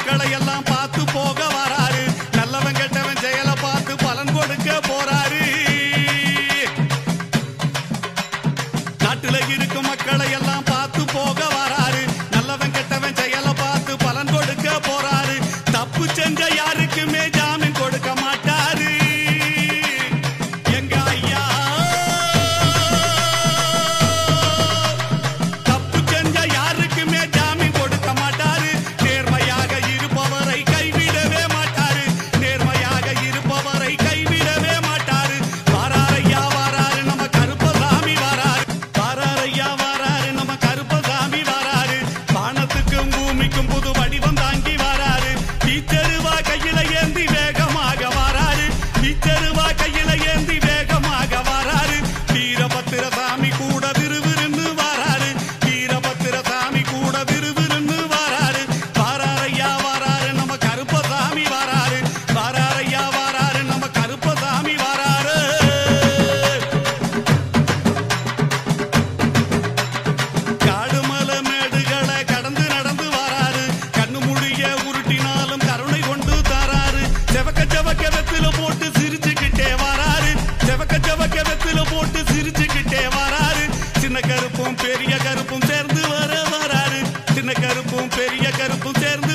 மக்களை எல்லாம் பார்த்து போக வராரு. நல்லவன் கெட்டவன் செயலை பார்த்து பலன் கொடுக்க போறாரு. நாட்டுல இருக்கும் மக்களை எல்லாம் பார்த்து போக வராரு. நல்லவன் கெட்டவன் செயலை பார்த்து பலன் கொடுக்க போறாரு. தப்பு செஞ்ச யாருக்குமே ஜாமீன் கொடுக்க மாட்டாரு. எங்க ஐயா தப்பு செஞ்ச யாருக்குமே ஜாமீன் கொடுக்க மாட்டாரு. நேர்மையாக இருப்பவரை கைவிடவே மாட்டாரு. நேர்மையாக இருப்பவரை கைவிடவே மாட்டாரு. வாராரையா வாராரு நம்ம கருப்பசாமி வாராரு. வாராரையா வாராரு நம்ம கருப்பசாமி வாராரு. வானத்துக்கும் பூமிக்கும் புது வடிவம் தாங்கி வாராரு. வீச்சருவா கையில ஏந்தி வேகமாக வாராரு. வீச்சருவா கையில ஏந்தி வேகமாக வாராரு. வீரபத்திர சாமி கூட விறுவிறுன்னு வாராரு. வீரபத்திர சாமி கூட விறுவிறுன்னு வாராரு. வாராரையா வாராரு நம்ம கருப்பசாமி வாராரு. வாராரையா வாராரு நம்ம கருப்பசாமி வாராரு. காடு மலை மேடுகளை கடந்து நடந்து வாராரு. கண்ணு முடிய உருட்டினாலும் கருணை கொண்டு தாராரு. செவக்க செவக்க வெத்தில போட்டு சிரிச்சுக்கிட்டே வாராரு. செவக்க செவக்க வெத்தில போட்டு சிரிச்சுக்கிட்டே வாராரு. சின்ன கருப்பும் பெரிய கருப்பும் சேர்ந்து வராரு. சின்ன கருப்பும் பெரிய கருப்பும் சேர்ந்து